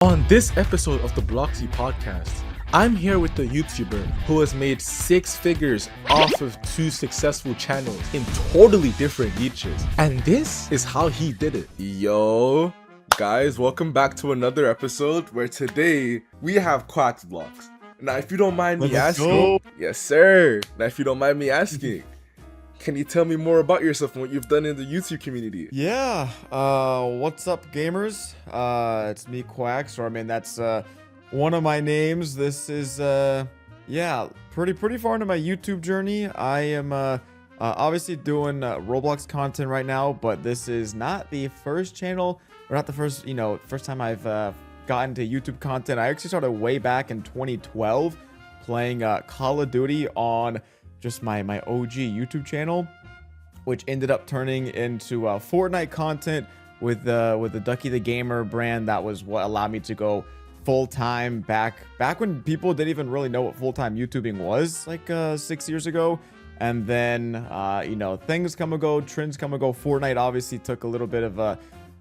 On this episode of the Bloxy podcast, I'm here with the YouTuber who has made 6 figures off of 2 successful channels in totally different niches. And this is how he did it. Yo, guys, welcome back to another episode where today we have Quack's Vlogs. Now, if you don't mind me asking, yes sir. Now, if you don't mind me asking, can you tell me more about yourself and what you've done in the YouTube community? Yeah, what's up, gamers? It's me, Quacks, or I mean, that's one of my names. This is, yeah, pretty far into my YouTube journey. I am, obviously doing Roblox content right now, but this is not the first channel, or not the first, first time I've gotten to YouTube content. I actually started way back in 2012 playing Call of Duty on just my OG YouTube channel, which ended up turning into Fortnite content with the Ducky the Gamer brand. That was what allowed me to go full-time back when people didn't even really know what full-time YouTubing was, like 6 years ago. And then things come and go, trends come and go. Fortnite obviously took a little bit of a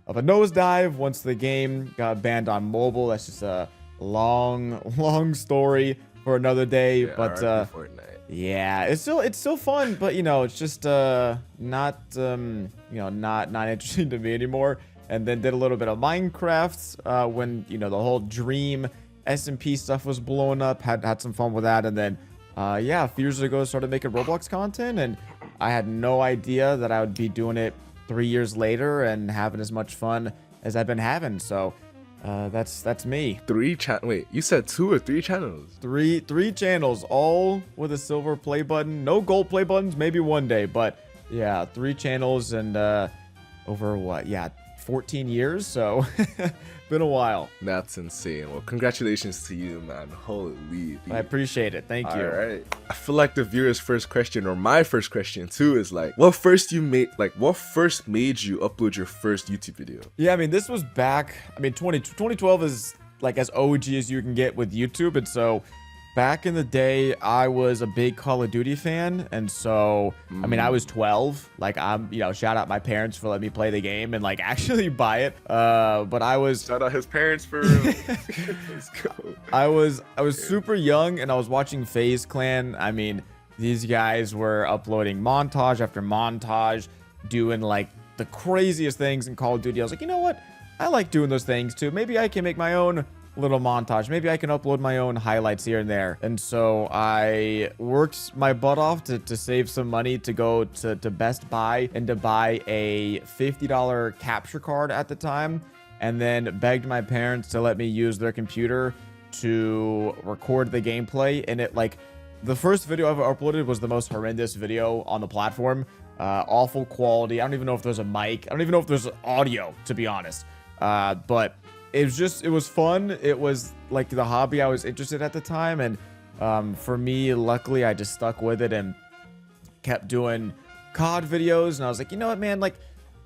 nosedive once the game got banned on mobile. That's just a long story for another day. Yeah, but Fortnite. yeah, it's still fun, but it's just not interesting to me anymore. And then did a little bit of Minecraft when the whole Dream SMP stuff was blowing up. Had some fun with that, and then yeah, a few years ago started making Roblox content, and I had no idea that I would be doing it 3 years later and having as much fun as I've been having. So that's me. Wait, you said 2 or 3 channels? Three channels, all with a silver play button. No gold play buttons, maybe one day, but yeah, 3 channels and over what? Yeah, 14 years. So been a while. That's insane. Well, congratulations to you, man. Holy, dude. I appreciate it. Thank you. All right. I feel like the viewer's first question, or my first question too, is like, what first made you upload your first YouTube video? Yeah, I mean, this was back, 2012 is like as OG as you can get with YouTube. And so back in the day, I was a big Call of Duty fan. And so, I was 12. Like, shout out my parents for letting me play the game and like actually buy it. But I was... Shout out his parents for... Let's go. I was super young and I was watching FaZe Clan. I mean, these guys were uploading montage after montage, doing like the craziest things in Call of Duty. I was like, you know what? I like doing those things too. Maybe I can make my own little montage. Maybe I can upload my own highlights here and there. And so I worked my butt off to save some money to go to Best Buy and to buy a $50 capture card at the time, and then begged my parents to let me use their computer to record the gameplay. And it, like, the first video I ever uploaded was the most horrendous video on the platform. Awful quality. I don't even know if there's a mic. I don't even know if there's audio, to be honest. But it was fun. It was like the hobby I was interested at the time. And for me, luckily, I just stuck with it and kept doing COD videos. And I was like, you know what, man, like,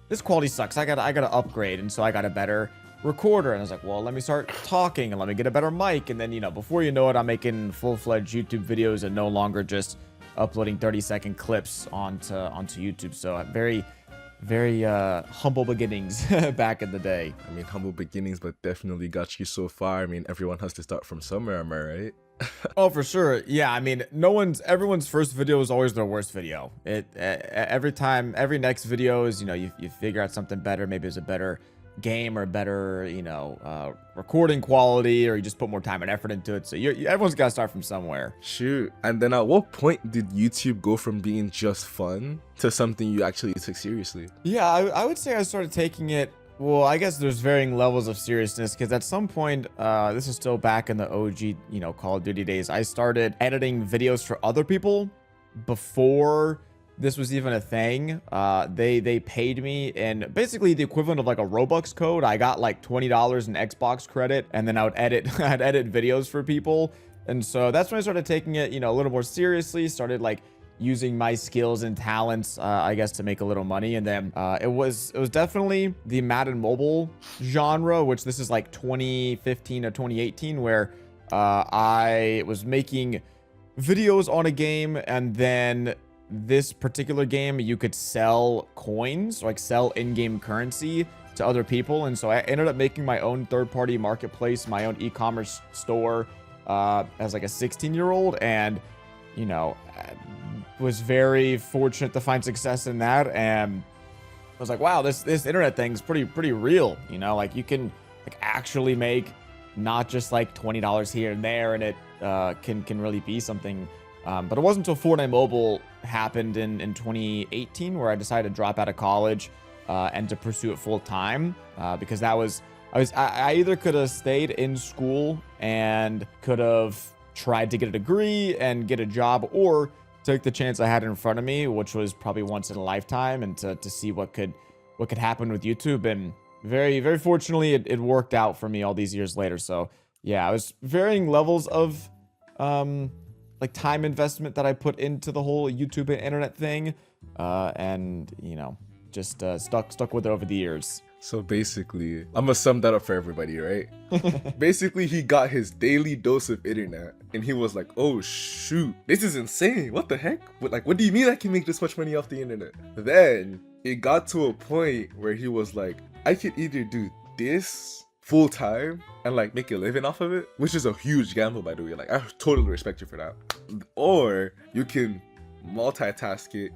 this quality sucks. I gotta upgrade. And so I got a better recorder. And I was like, well, let me start talking and let me get a better mic. And then, before you know it, I'm making full-fledged YouTube videos and no longer just uploading 30-second clips onto YouTube. So very humble beginnings back in the day. I mean, humble beginnings, but definitely got you so far. I mean, everyone has to start from somewhere, am I right? Oh, for sure. Yeah, I mean, everyone's first video is always their worst video. Every next video is, you figure out something better. Maybe it's a better game or better, recording quality, or you just put more time and effort into it. So everyone's got to start from somewhere. Shoot. And then at what point did YouTube go from being just fun to something you actually took seriously? Yeah, I would say I started taking it, well, I guess there's varying levels of seriousness, because at some point, this is still back in the OG, Call of Duty days, I started editing videos for other people before this was even a thing. They paid me in basically the equivalent of like a Robux code. I got like $20 in Xbox credit, and then I would I'd edit videos for people. And so that's when I started taking it, a little more seriously, started like using my skills and talents, I guess, to make a little money. And then it was definitely the Madden mobile genre, which this is like 2015 to 2018, where I was making videos on a game, and then this particular game, you could sell coins, like sell in-game currency to other people. And so I ended up making my own third-party marketplace, my own e-commerce store as like a 16-year-old. And, you know, was very fortunate to find success in that. And I was like, wow, this internet thing's pretty real. You know, like you can like actually make not just like $20 here and there, and it can really be something. But it wasn't until Fortnite Mobile happened in 2018 where I decided to drop out of college and to pursue it full time because I either could have stayed in school and could have tried to get a degree and get a job, or took the chance I had in front of me, which was probably once in a lifetime, and to see what could happen with YouTube. And very fortunately, it worked out for me all these years later. So yeah, I was varying levels of like time investment that I put into the whole YouTube and internet thing, and you know, just stuck with it over the years. So basically, I'm gonna sum that up for everybody, right? Basically, he got his daily dose of internet, and he was like, "Oh shoot, this is insane! What the heck? What do you mean I can make this much money off the internet?" Then it got to a point where he was like, "I could either do this full time and like make a living off of it," which is a huge gamble, by the way. Like, I totally respect you for that. Or you can multitask it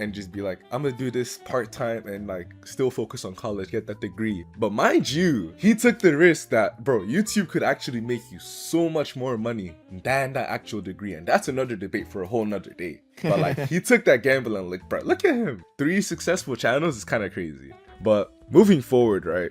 and just be like, I'm gonna do this part-time and like still focus on college, get that degree. But mind you, he took the risk that, bro, YouTube could actually make you so much more money than that actual degree. And that's another debate for a whole nother day. But like, he took that gamble and like, bro, look at him. 3 successful channels is kind of crazy. But moving forward, right?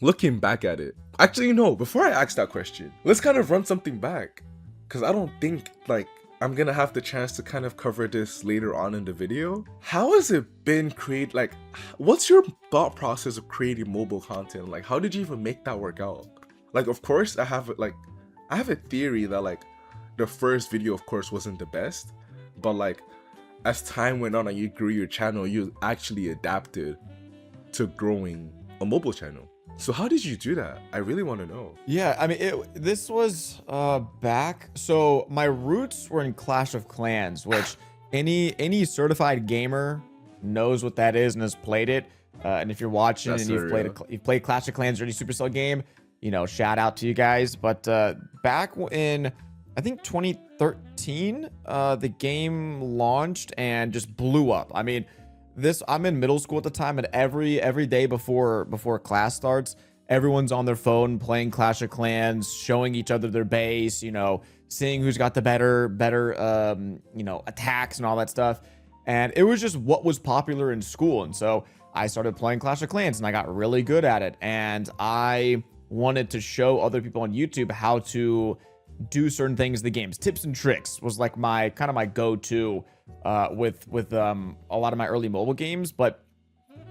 Looking back at it. Actually, no, before I ask that question, let's kind of run something back. Because I don't think like I'm gonna have the chance to kind of cover this later on in the video. How has it been what's your thought process of creating mobile content? Like, how did you even make that work out? Like, of course, I have a theory that like the first video, of course, wasn't the best, but like as time went on and you grew your channel, you actually adapted to growing a mobile channel. So how did you do that? I really want to know. Yeah, I mean, this was back. So my roots were in Clash of Clans, which any certified gamer knows what that is and has played it. And if you're watching and you've played Clash of Clans or any Supercell game, you know, shout out to you guys. But back in, I think 2013, the game launched and just blew up. I mean, I'm in middle school at the time, and every day before class starts, everyone's on their phone playing Clash of Clans, showing each other their base, you know, seeing who's got the better you know, attacks and all that stuff. And it was just what was popular in school. And so I started playing Clash of Clans and I got really good at it. And I wanted to show other people on YouTube how to do certain things in the games. Tips and tricks was like my go-to with a lot of my early mobile games. But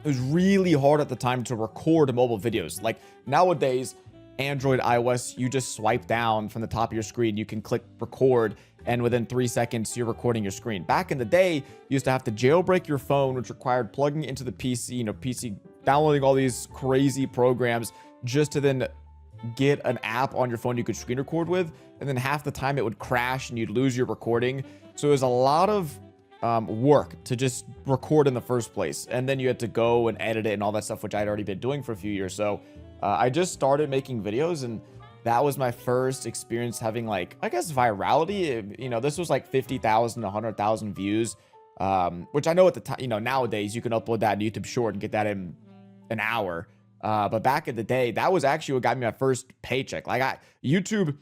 it was really hard at the time to record mobile videos. Like nowadays, Android, iOS, you just swipe down from the top of your screen, you can click record, and within 3 seconds you're recording your screen. Back in the day, you used to have to jailbreak your phone, which required plugging it into the PC, you know, PC, downloading all these crazy programs just to then get an app on your phone you could screen record with, and then half the time it would crash and you'd lose your recording. So it was a lot of work to just record in the first place, and then you had to go and edit it and all that stuff, which I'd already been doing for a few years. So I just started making videos, and that was my first experience having, like, I guess, virality. You know, this was like 50,000 100,000 views, which I know at the time, you know, nowadays you can upload that in YouTube Short and get that in an hour. But back in the day, that was actually what got me my first paycheck. Like YouTube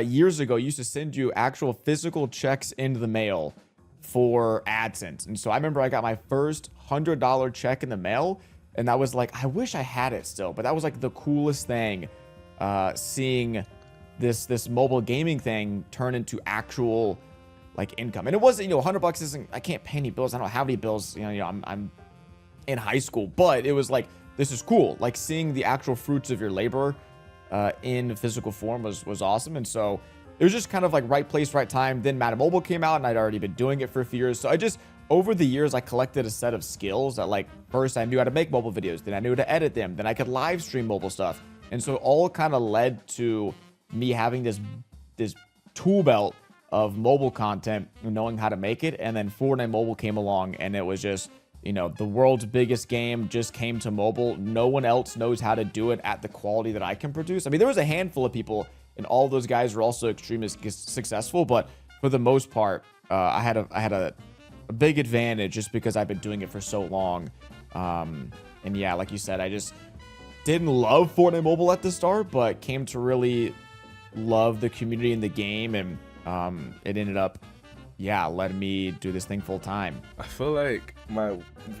years ago used to send you actual physical checks into the mail for AdSense. And so I remember I got my first $100 check in the mail, and that was like, I wish I had it still, but that was like the coolest thing, seeing this mobile gaming thing turn into actual like income. And it wasn't, you know, $100 isn't, I can't pay any bills. I don't have any bills. You know, I'm in high school, but it was like, this is cool. Like seeing the actual fruits of your labor in physical form was awesome. And so it was just kind of like right place, right time. Then Madden Mobile came out, and I'd already been doing it for a few years. So I just, over the years, I collected a set of skills that, like, first I knew how to make mobile videos, then I knew how to edit them, then I could live stream mobile stuff. And so it all kind of led to me having this tool belt of mobile content and knowing how to make it. And then Fortnite Mobile came along, and it was just the world's biggest game just came to mobile. No one else knows how to do it at the quality that I can produce. I mean, there was a handful of people, and all those guys were also extremely successful, but for the most part, I had a big advantage just because I've been doing it for so long. And yeah, like you said, I just didn't love Fortnite Mobile at the start, but came to really love the community in the game, and it ended up, letting me do this thing full time. I feel like my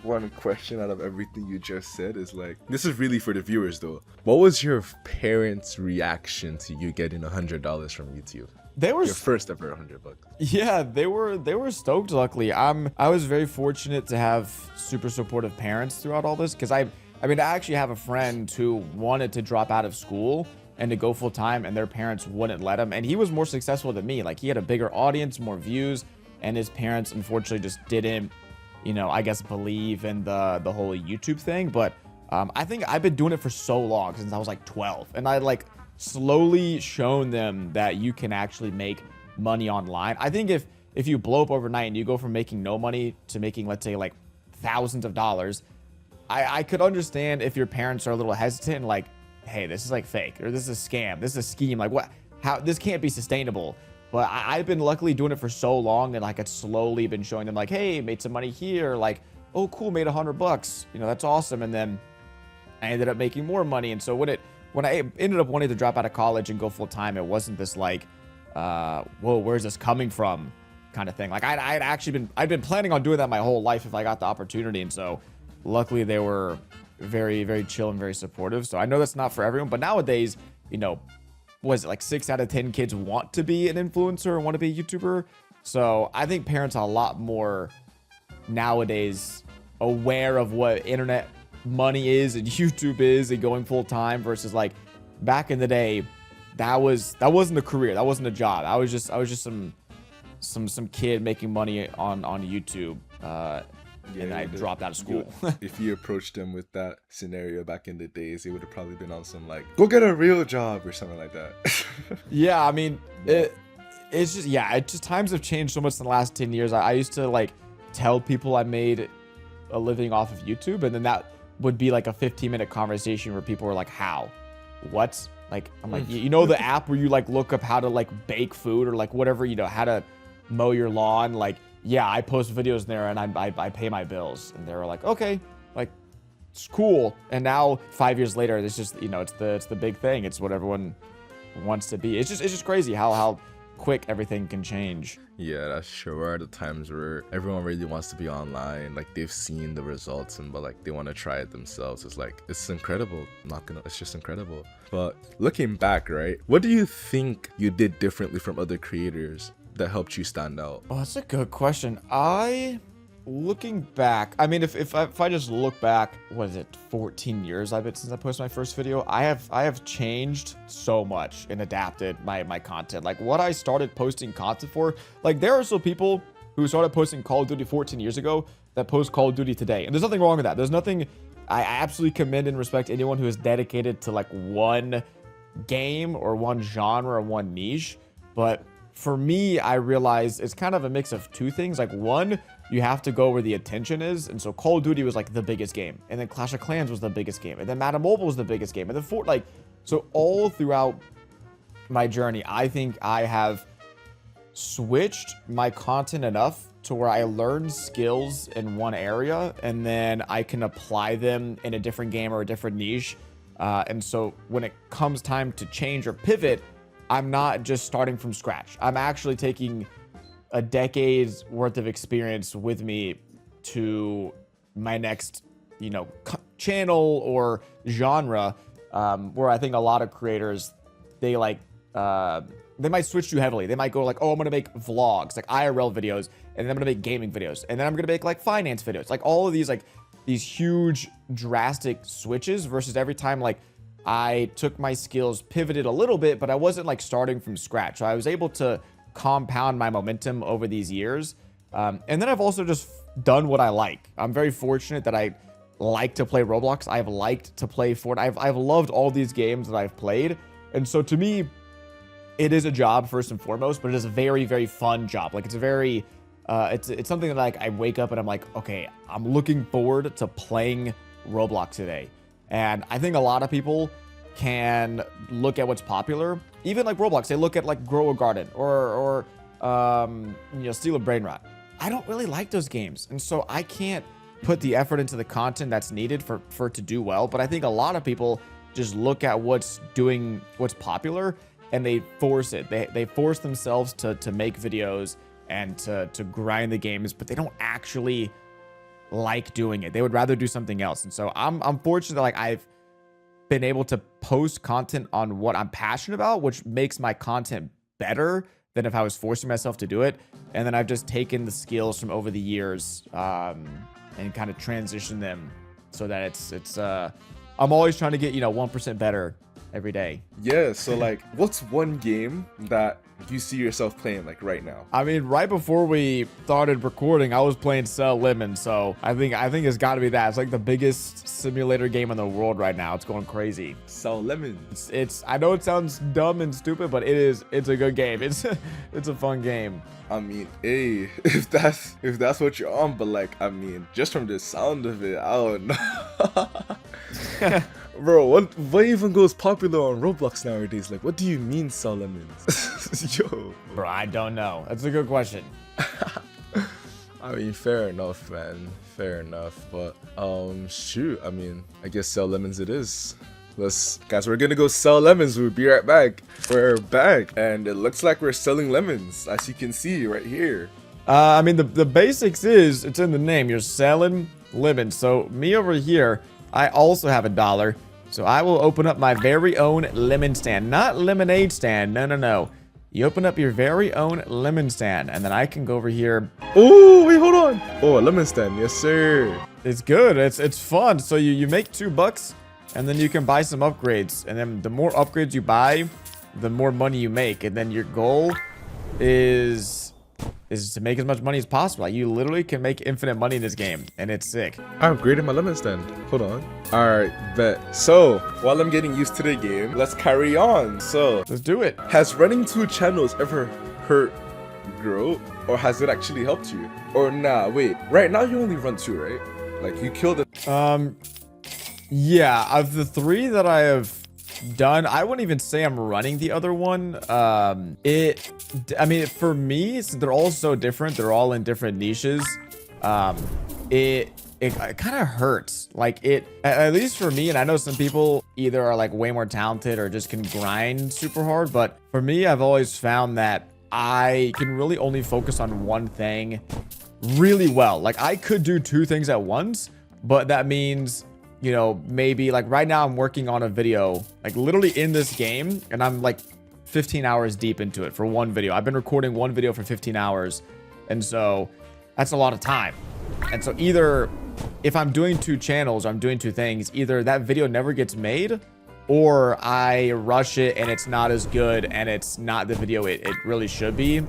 one question out of everything you just said is like, this is really for the viewers though. What was your parents' reaction to you getting $100 from YouTube? They were your first ever $100. Yeah, they were stoked. Luckily, I was very fortunate to have super supportive parents throughout all this, because I actually have a friend who wanted to drop out of school and to go full time, and their parents wouldn't let him. And he was more successful than me. Like, he had a bigger audience, more views, and his parents unfortunately just didn't, I guess, believe in the whole YouTube thing. But I think I've been doing it for so long, since I was like 12, and I like slowly shown them that you can actually make money online. I think if you blow up overnight and you go from making no money to making, let's say, like thousands of dollars, I could understand if your parents are a little hesitant, like, hey, this is like fake, or this is a scam, this is a scheme, like what, how, this can't be sustainable. But I've been luckily doing it for so long, and like, it's slowly been showing them like, hey, made some money here, like, oh cool, made $100, that's awesome. And then I ended up making more money. And so when I ended up wanting to drop out of college and go full time, it wasn't this like, whoa, where's this coming from kind of thing. Like, I'd been planning on doing that my whole life if I got the opportunity. And so luckily they were very, very chill and very supportive. So I know that's not for everyone, but nowadays, was it like 6 out of 10 kids want to be an influencer or want to be a YouTuber? So I think parents are a lot more nowadays aware of what internet money is and YouTube is and going full time, versus like back in the day, that wasn't a career, that wasn't a job. I was just some kid making money on YouTube. And I dropped out of school. If you approached them with that scenario back in the days, they would have probably been on some like, go get a real job or something like that. Yeah, I mean, it's just times have changed so much in the last 10 years. I used to like tell people I made a living off of YouTube, and then that would be like a 15-minute conversation where people were like, how, what? Like, I'm like, the app where you like look up how to like bake food or like whatever, how to mow your lawn. Like, yeah, I post videos in there and I pay my bills. And they were like, okay, like, it's cool. And now 5 years later, it's just, it's the big thing. It's what everyone wants to be. It's just crazy how quick everything can change. Yeah, that's true. There are the times where everyone really wants to be online, like they've seen the results, but like they want to try it themselves. It's like, it's incredible. It's just incredible. But looking back, right, what do you think you did differently from other creators that helped you stand out? Oh, that's a good question. Looking back, I mean, if I just look back, what is it, 14 years I've been since I posted my first video, I have changed so much and adapted my content. Like, what I started posting content for, like, there are still people who started posting Call of Duty 14 years ago that post Call of Duty today, and there's nothing wrong with that. There's nothing. I absolutely commend and respect anyone who is dedicated to like one game or one genre or one niche. But for me, I realized it's kind of a mix of two things. Like, one, you have to go where the attention is. And so Call of Duty was like the biggest game. And then Clash of Clans was the biggest game. And then Madden Mobile was the biggest game. And then so all throughout my journey, I think I have switched my content enough to where I learn skills in one area and then I can apply them in a different game or a different niche. And so when it comes time to change or pivot, I'm not just starting from scratch. I'm actually taking a decade's worth of experience with me to my next, channel or genre, where I think a lot of creators, they might switch too heavily. They might go like, oh, I'm going to make vlogs, like IRL videos, and then I'm going to make gaming videos, and then I'm going to make like finance videos, like all of these, like these huge drastic switches, versus every time like I took my skills, pivoted a little bit, but I wasn't like starting from scratch. So I was able to compound my momentum over these years. And then I've also just done what I like. I'm very fortunate that I like to play Roblox. I've liked to play Fortnite. I've loved all these games that I've played. And so to me, it is a job first and foremost, but it is a very, very fun job. Like, it's a very It's something that like I wake up and I'm like, okay, I'm looking forward to playing Roblox today. And I think a lot of people can look at what's popular, even like Roblox. They look at like Grow a Garden or Steal a Brain Rot. I don't really like those games, and so I can't put the effort into the content that's needed for it to do well. But I think a lot of people just look at what's popular and they force it. They force themselves to make videos and to grind the games, but they don't actually like doing it. They would rather do something else. And so I'm fortunate that like I've been able to post content on what I'm passionate about, which makes my content better than if I was forcing myself to do it. And then I've just taken the skills from over the years and kind of transitioned them so that it's I'm always trying to get 1% better every day. Yeah, so like what's one game that you see yourself playing like right now? I mean, right before we started recording, I was playing Sell Lemon, so I think it's got to be that. It's like the biggest simulator game in the world right now. It's going crazy. Sell Lemons. It's I know it sounds dumb and stupid, but it's a good game. It's a fun game. I mean, hey, if that's what you're on, but like, I mean, just from the sound of it, I don't know. Bro, what even goes popular on Roblox nowadays? Like, what do you mean Sell Lemons? Yo. Bro, I don't know. That's a good question. I mean, fair enough, man. Fair enough. But, shoot. I mean, I guess Sell Lemons it is. Guys, we're gonna go sell lemons. We'll be right back. We're back, and it looks like we're selling lemons, as you can see right here. I mean, the basics is, it's in the name. You're selling lemons. So me over here, I also have $1. So I will open up my very own lemon stand. Not lemonade stand. No. You open up your very own lemon stand, and then I can go over here. Oh, wait, hold on. Oh, a lemon stand. Yes, sir. It's good. It's fun. So you make $2, and then you can buy some upgrades. And then the more upgrades you buy, the more money you make. And then your goal is to make as much money as possible. Like, you literally can make infinite money in this game, and it's sick. I upgraded my lemon stand. Hold on. All right, bet. So while I'm getting used to the game, let's carry on. So Let's do it. has running 2 channels ever hurt growth, or has it actually helped you? Or nah, wait. Right now you only run 2, right? Like you killed it. Yeah, of the 3 that I have done, I wouldn't even say I'm running the other one. I mean, for me, they're all so different. They're all in different niches. It kind of hurts. Like, at least for me, and I know some people either are like way more talented or just can grind super hard, but for me, I've always found that I can really only focus on one thing really well. Like, I could do 2 things at once, but that means, maybe like right now I'm working on a video, like literally in this game, and I'm like 15 hours deep into it for one video. I've been recording one video for 15 hours. And so that's a lot of time. And so either if I'm doing 2 channels, I'm doing 2 things, either that video never gets made, or I rush it and it's not as good and it's not the video it really should be.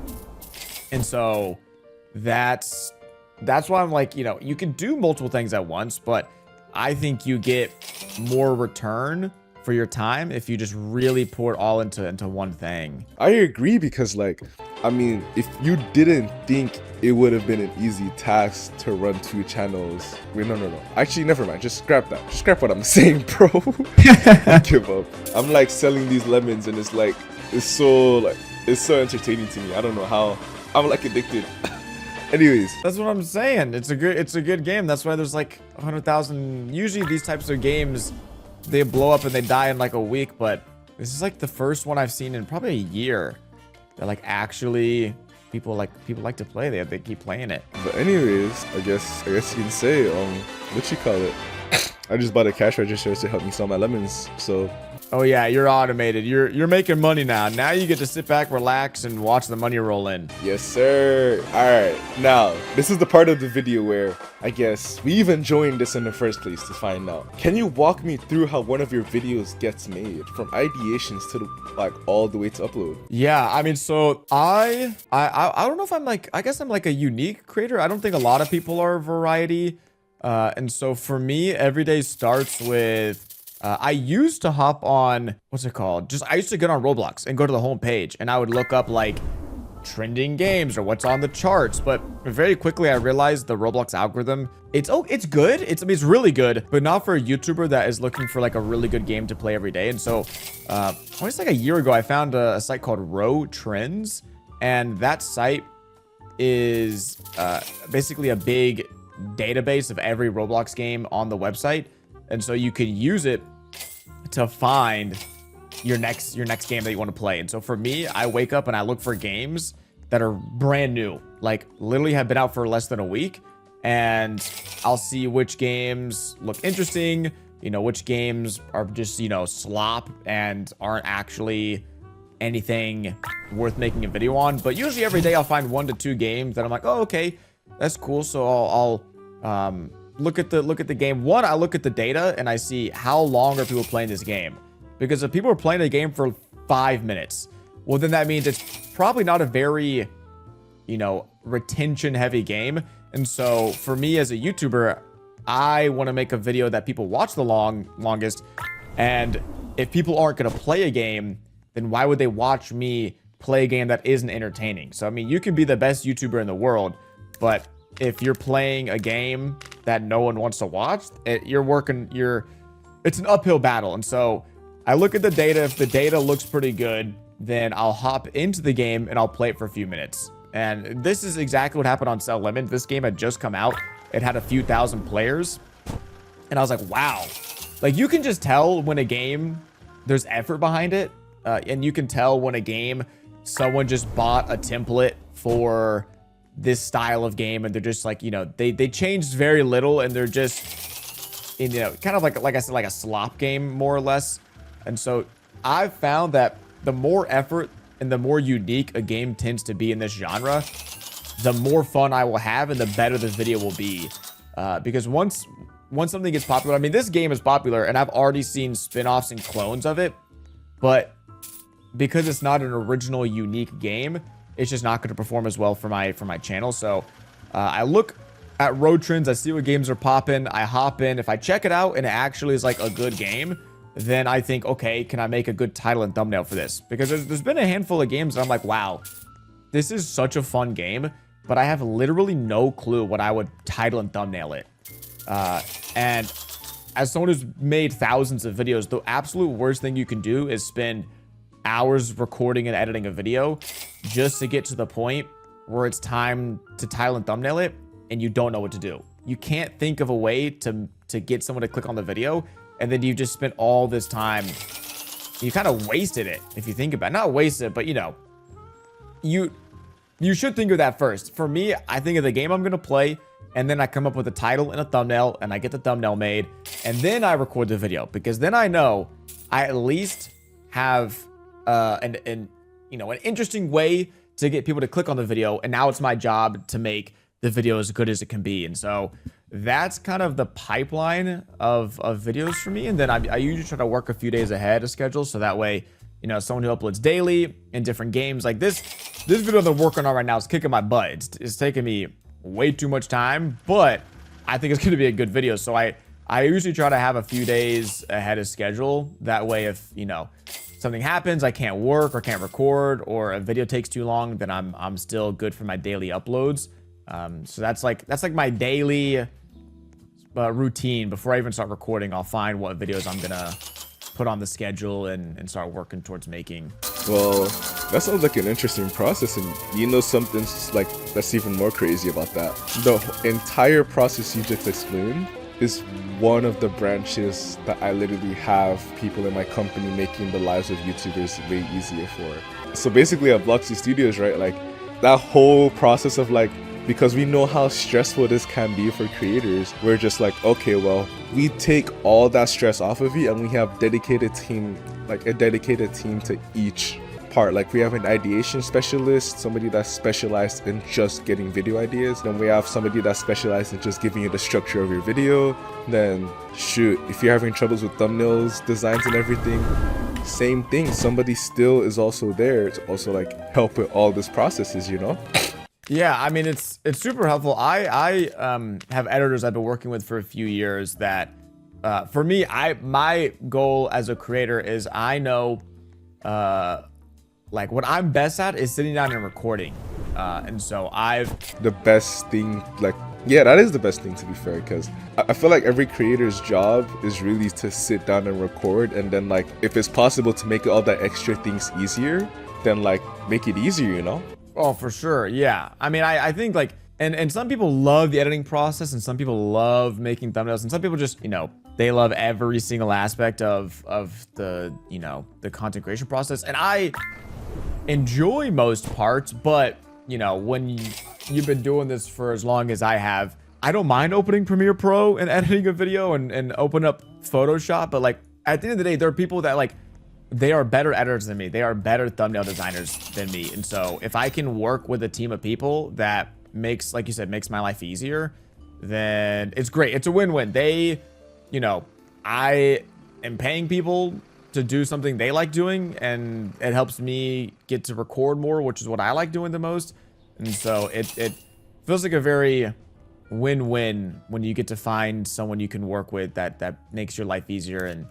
And so that's why I'm like, you can do multiple things at once, but I think you get more return for your time if you just really pour it all into one thing. I agree, because like, I mean, if you didn't think it would have been an easy task to run 2 channels. Wait, no. Actually, never mind. Just scrap that. Just scrap what I'm saying, bro. Give up. I'm like selling these lemons, and it's so entertaining to me. I don't know how. I'm like addicted. Anyways, that's what I'm saying. It's a good game. That's why there's like 100,000. Usually these types of games, they blow up and they die in like a week, but this is like the first one I've seen in probably a year that like actually people like to play. They keep playing it. But anyways, I guess you can say what you call it. I just bought a cash register to help me sell my lemons. So oh yeah, you're automated. You're making money now. Now you get to sit back, relax, and watch the money roll in. Yes, sir. All right. Now, this is the part of the video where I guess we even joined this in the first place to find out. Can you walk me through how one of your videos gets made, from ideations to like all the way to upload? Yeah, I mean, so I don't know if I guess I'm like a unique creator. I don't think a lot of people are variety. And so for me, every day starts with I used to hop on, what's it called? I used to get on Roblox and go to the home page, and I would look up like trending games or what's on the charts. But very quickly I realized the Roblox algorithm, it's good. I mean, it's really good, but not for a YouTuber that is looking for like a really good game to play every day. And so almost like a year ago, I found a site called Row Trends, and that site is basically a big database of every Roblox game on the website. And so you could use it to find your next game that you want to play. And so for me, I wake up and I look for games that are brand new, like literally have been out for less than a week, and I'll see which games look interesting, you know, which games are just, you know, slop and aren't actually anything worth making a video on. But usually every day I'll find 1 to 2 games that I'm like, oh, okay, that's cool. So I'll look at the game. One, I look at the data and I see how long are people playing this game. Because if people are playing a game for 5 minutes, well, then that means it's probably not a very, you know, retention heavy game. And so for me as a YouTuber, I want to make a video that people watch the longest. And if people aren't going to play a game, then why would they watch me play a game that isn't entertaining? So, I mean, you can be the best YouTuber in the world, but if you're playing a game that no one wants to watch, it's an uphill battle. And so I look at the data. If the data looks pretty good, then I'll hop into the game and I'll play it for a few minutes. And this is exactly what happened on Cell Lemon. This game had just come out. It had a few thousand players. And I was like, wow. Like, you can just tell when a game, there's effort behind it. And you can tell when a game, someone just bought a template for this style of game. And they're just like, you know, they changed very little. And they're just, you know, kind of like I said, like a slop game, more or less. And so I've found that the more effort and the more unique a game tends to be in this genre, the more fun I will have and the better this video will be. Because once something gets popular, I mean, this game is popular and I've already seen spin-offs and clones of it, but because it's not an original, unique game, it's just not going to perform as well for my channel. So I look at Road Trends, I see what games are popping, I hop in. If I check it out and it actually is like a good game, then I think, okay, can I make a good title and thumbnail for this? Because there's been a handful of games that I'm like, wow, this is such a fun game, but I have literally no clue what I would title and thumbnail it. And as someone who's made thousands of videos, the absolute worst thing you can do is spend hours recording and editing a video just to get to the point where it's time to title and thumbnail it and you don't know what to do. You can't think of a way to get someone to click on the video, and then you just spent all this time. You kind of wasted it if you think about it. Not wasted, but you know, you should think of that first. For me, I think of the game I'm going to play, and then I come up with a title and a thumbnail, and I get the thumbnail made, and then I record the video, because then I know I at least have an interesting way to get people to click on the video, and now it's my job to make the video as good as it can be. And so that's kind of the pipeline of videos for me. And then I usually try to work a few days ahead of schedule, so that way, you know, someone who uploads daily in different games like this video that I'm working on right now is kicking my butt. It's taking me way too much time, but I think it's going to be a good video. So I usually try to have a few days ahead of schedule. That way, if, you know, something happens, I can't work or can't record, or a video takes too long, then I'm still good for my daily uploads. So that's like my daily routine. Before I even start recording, I'll find what videos I'm gonna put on the schedule and start working towards making. Well, that sounds like an interesting process, and you know something like that's even more crazy about that. The entire process you just explained is one of the branches that I literally have people in my company making the lives of YouTubers way easier for. So basically at Bloxy Studios, right, like that whole process of like, because we know how stressful this can be for creators, we're just like, okay, well, we take all that stress off of you and we have dedicated team, like a dedicated team to each part. Like we have an ideation specialist, somebody that's specialized in just getting video ideas. Then we have somebody that's specialized in just giving you the structure of your video. Then shoot, if you're having troubles with thumbnails, designs and everything, same thing. Somebody still is also there to also like help with all these processes, you know? Yeah, I mean, it's super helpful. I have editors I've been working with for a few years that, for me, my goal as a creator is I know like what I'm best at is sitting down and recording. And so the best thing, like, yeah, that is the best thing, to be fair, because I feel like every creator's job is really to sit down and record, and then like if it's possible to make all the extra things easier, then like make it easier, you know? Oh, for sure. Yeah. I mean, I think like, and some people love the editing process, and some people love making thumbnails, and some people just, you know, they love every single aspect of the, you know, the content creation process. And I enjoy most parts, but you know, when you've been doing this for as long as I have, I don't mind opening Premiere Pro and editing a video and open up Photoshop. But like at the end of the day, there are people that like, they are better editors than me. They are better thumbnail designers than me. And so if I can work with a team of people that makes, like you said, makes my life easier, then it's great. It's a win-win. They, you know, I am paying people to do something they like doing, and it helps me get to record more, which is what I like doing the most. And so it feels like a very win-win when you get to find someone you can work with that makes your life easier, and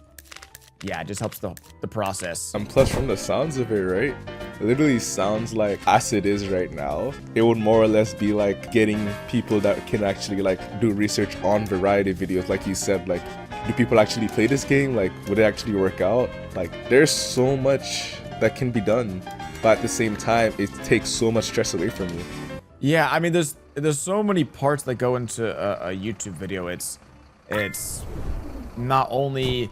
yeah, it just helps the process. And plus, from the sounds of it, right? It literally sounds like, as it is right now, it would more or less be like getting people that can actually like do research on variety videos. Like you said, like, do people actually play this game? Like, would it actually work out? Like, there's so much that can be done, but at the same time, it takes so much stress away from you. Yeah, I mean, there's so many parts that go into a YouTube video. It's not only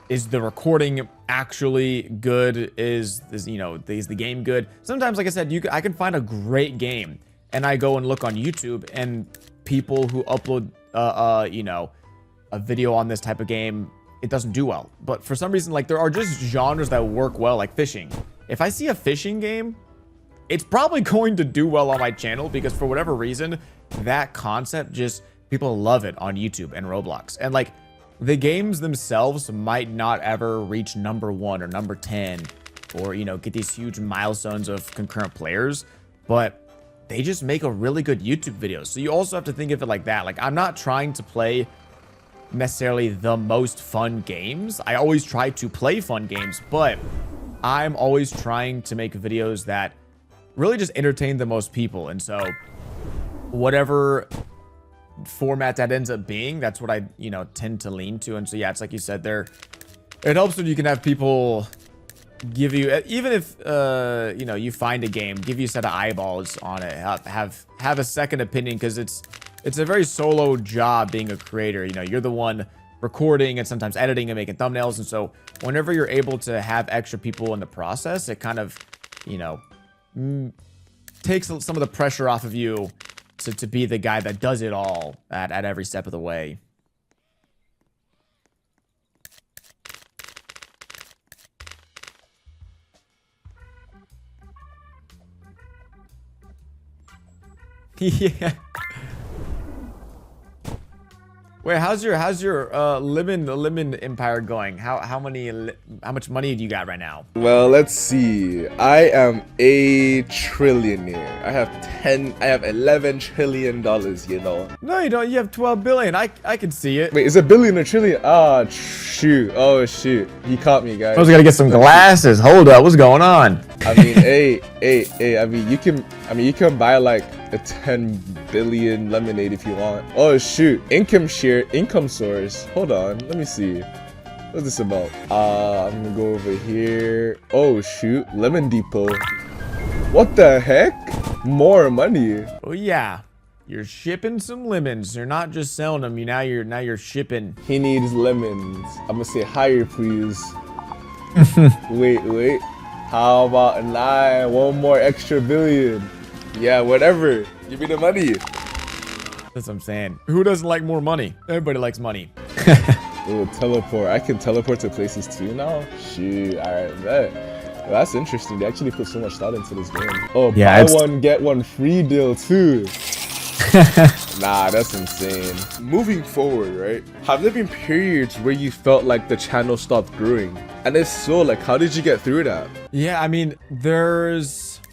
is the recording actually good, is you know, is the game good? Sometimes, like I said, I can find a great game, and I go and look on YouTube, and people who upload you know, a video on this type of game, it doesn't do well. But for some reason, like, there are just genres that work well, like fishing. If I see a fishing game, it's probably going to do well on my channel, because for whatever reason, that concept just, people love it on YouTube and Roblox. And like, the games themselves might not ever reach #1 or number 10, or, you know, get these huge milestones of concurrent players, but they just make a really good YouTube video. So you also have to think of it like that. Like, I'm not trying to play necessarily the most fun games. I always try to play fun games, but I'm always trying to make videos that really just entertain the most people. And so whatever format that ends up being, that's what I, you know, tend to lean to. And so yeah, it's like you said there, it helps when you can have people give you, even if you know, you find a game, give you a set of eyeballs on it, have a second opinion, because it's a very solo job being a creator. You know, you're the one recording and sometimes editing and making thumbnails, and so whenever you're able to have extra people in the process, it kind of, you know, takes some of the pressure off of you to be the guy that does it all at every step of the way. Yeah. Wait, how's your lemon empire going? How much money do you got right now? Well, let's see. I am a trillionaire. I have 11 trillion dollars, you know. No, you don't. You have 12 billion. I can see it. Wait, is it billion or trillion? Ah, shoot. Oh shoot. He caught me, guys. I was gonna get some glasses. Hold up. What's going on? I mean, hey. I mean, you can buy like a 10 billion lemonade if you want. Oh shoot. Income source. Hold on. Let me see. What's this about? I'm gonna go over here. Oh shoot. Lemon Depot. What the heck? More money. Oh yeah. You're shipping some lemons. You're not just selling them. Now you're shipping. He needs lemons. I'm gonna say higher, please. Wait. How about 9? One more extra billion. Yeah, whatever. Give me the money. That's what I'm saying. Who doesn't like more money? Everybody likes money. Ooh, teleport. I can teleport to places too now? Shoot, alright, bet. Well, that's interesting. They actually put so much thought into this game. Oh, yeah, buy one, get one free deal too. Nah, that's insane. Moving forward, right? Have there been periods where you felt like the channel stopped growing? And if so, like, how did you get through that? Yeah, I mean,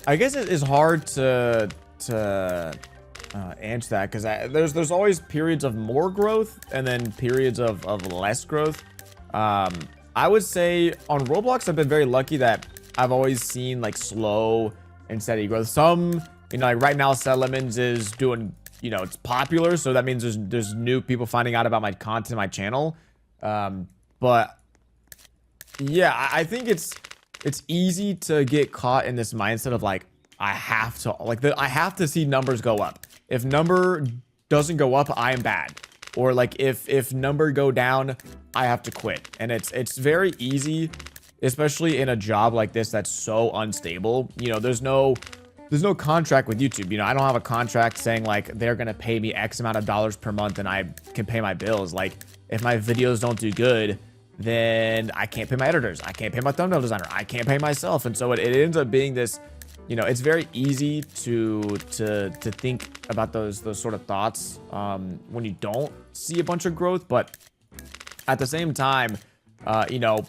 I guess it is hard to answer that, because there's always periods of more growth and then periods of less growth. I would say on Roblox, I've been very lucky that I've always seen like slow and steady growth. Some, you know, like right now, Set Lemons is doing, you know, it's popular, so that means there's new people finding out about my content, my channel. But yeah, I think it's easy to get caught in this mindset of like, I have to see numbers go up. If number doesn't go up, I am bad. Or like if number go down, I have to quit. And it's very easy, especially in a job like this that's so unstable. You know, there's no contract with YouTube. You know, I don't have a contract saying like they're gonna pay me X amount of dollars per month and I can pay my bills. Like if my videos don't do good, then I can't pay my editors, I can't pay my thumbnail designer, I can't pay myself. And so it ends up being this, you know, it's very easy to think about those sort of thoughts when you don't see a bunch of growth. But at the same time, you know,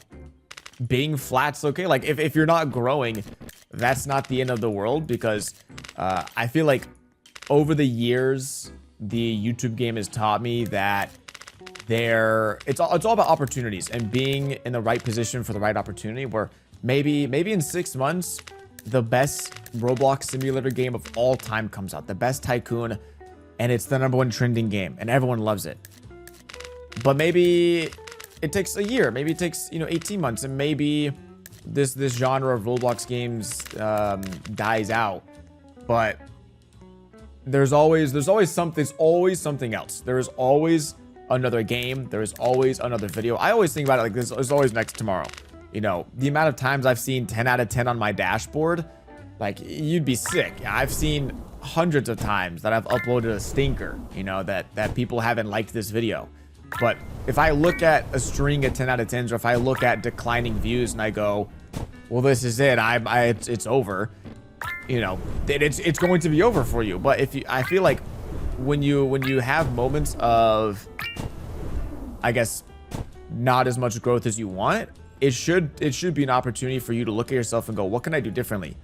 being flat's okay. Like if you're not growing, that's not the end of the world, because I feel like over the years, the YouTube game has taught me that it's all about opportunities and being in the right position for the right opportunity, where maybe in 6 months, the best Roblox simulator game of all time comes out, the best tycoon, and it's the #1 trending game and everyone loves it. But maybe it takes a year, maybe it takes, you know, 18 months, and maybe this genre of Roblox games dies out. But there's always something else. There is always another game, there is always another video. I always think about it like this: there's always next tomorrow. You know, the amount of times I've seen 10 out of 10 on my dashboard, like, you'd be sick. I've seen hundreds of times that I've uploaded a stinker, you know, that people haven't liked this video. But if I look at a string of 10 out of 10s, or if I look at declining views and I go, well, this is it, it's over, you know, it's going to be over for you. But I feel like when you have moments of, I guess, not as much growth as you want, it should be an opportunity for you to look at yourself and go, what can I do differently?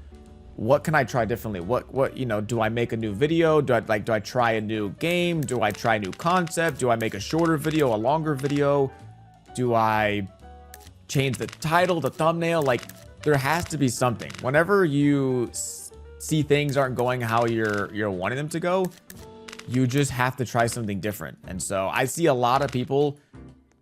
What can I try differently? What, you know, do I make a new video? Do I try a new game? Do I try a new concept? Do I make a shorter video, a longer video? Do I change the title, the thumbnail? Like, there has to be something. Whenever you see things aren't going how you're wanting them to go, you just have to try something different. And so I see a lot of people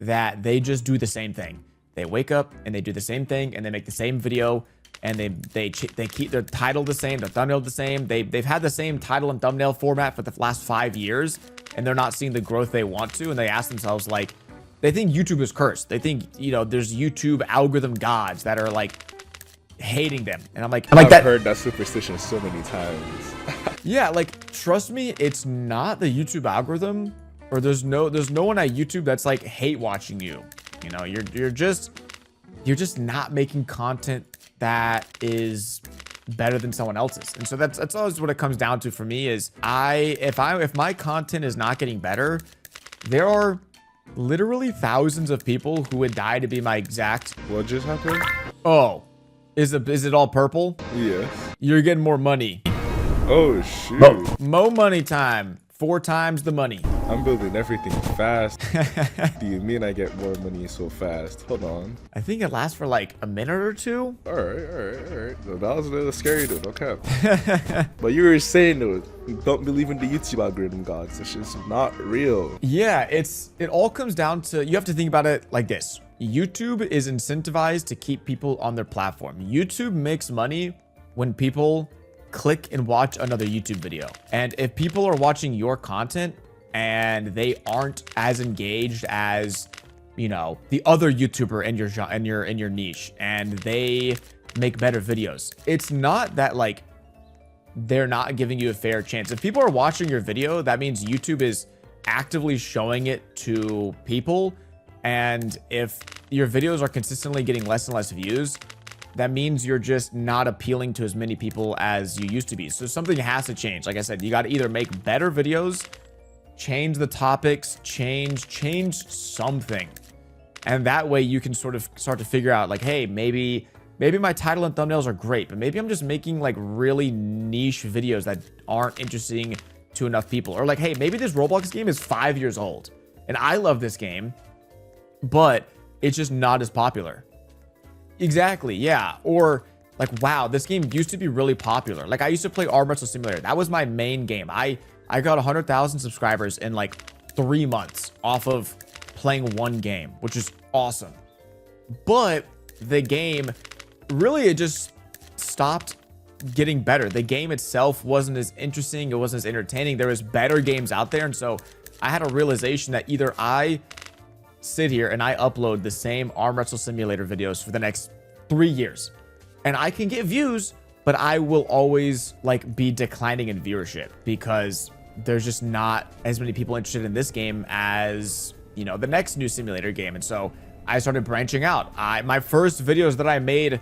that they just do the same thing. They wake up and they do the same thing and they make the same video, and they keep their title the same, their thumbnail the same. They've had the same title and thumbnail format for the last 5 years, and they're not seeing the growth they want to. And they ask themselves, like, they think YouTube is cursed. They think, you know, there's YouTube algorithm gods that are like hating them. And I'm like, I've heard that superstition so many times. Yeah, like, trust me, it's not the YouTube algorithm, or there's no one at YouTube that's like hate watching you. You know, you're just not making content that is better than someone else's. And so that's always what it comes down to for me is if my content is not getting better, there are literally thousands of people who would die to be my exact. What just happened? Oh, is it all purple? Yes. You're getting more money. Oh shoot. Mo money time. 4 times the money. I'm building everything fast. Do you mean I get more money so fast? Hold on. I think it lasts for like a minute or two. All right. So that was a little scary, though. Okay. But you were saying, though, you don't believe in the YouTube algorithm gods. It's just not real. Yeah, it all comes down to, you have to think about it like this. YouTube is incentivized to keep people on their platform. YouTube makes money when people click and watch another YouTube video. And if people are watching your content and they aren't as engaged as, you know, the other YouTuber in your niche, and they make better videos, it's not that like they're not giving you a fair chance. If people are watching your video, that means YouTube is actively showing it to people. And if your videos are consistently getting less and less views, that means you're just not appealing to as many people as you used to be. So something has to change. Like I said, you got to either make better videos, change the topics, change something. And that way you can sort of start to figure out like, hey, maybe my title and thumbnails are great, but maybe I'm just making like really niche videos that aren't interesting to enough people. Or like, hey, maybe this Roblox game is 5 years old and I love this game, but it's just not as popular. Exactly, yeah. Or like, wow, this game used to be really popular. Like, I used to play Arm Wrestle Simulator. That was my main game. I got 100,000 subscribers in like 3 months off of playing one game, which is awesome. But the game, really, it just stopped getting better. The game itself wasn't as interesting. It wasn't as entertaining. There was better games out there. And so I had a realization that either I sit here and I upload the same Arm Wrestle Simulator videos for the next 3 years, and I can get views, but I will always like be declining in viewership because there's just not as many people interested in this game as, you know, the next new simulator game. And so I started branching out. My first videos that I made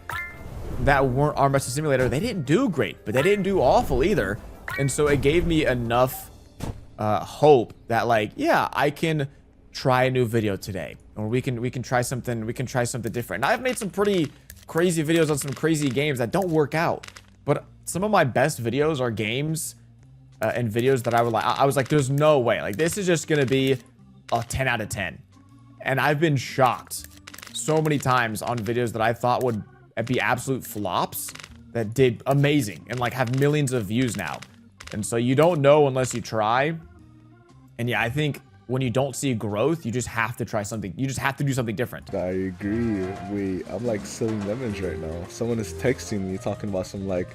that weren't Arm Wrestle Simulator, they didn't do great, but they didn't do awful either. And so it gave me enough hope that, like, yeah, I can try a new video today, or we can try something different. And I've made some pretty crazy videos on some crazy games that don't work out, but some of my best videos are games and videos that I was like, there's no way, like, this is just gonna be a 10 out of 10. And I've been shocked so many times on videos that I thought would be absolute flops that did amazing and like have millions of views now. And so you don't know unless you try. And yeah, I think when you don't see growth, you just have to try something. You just have to do something different. I agree. Wait, I'm like selling lemons right now. Someone is texting me talking about some like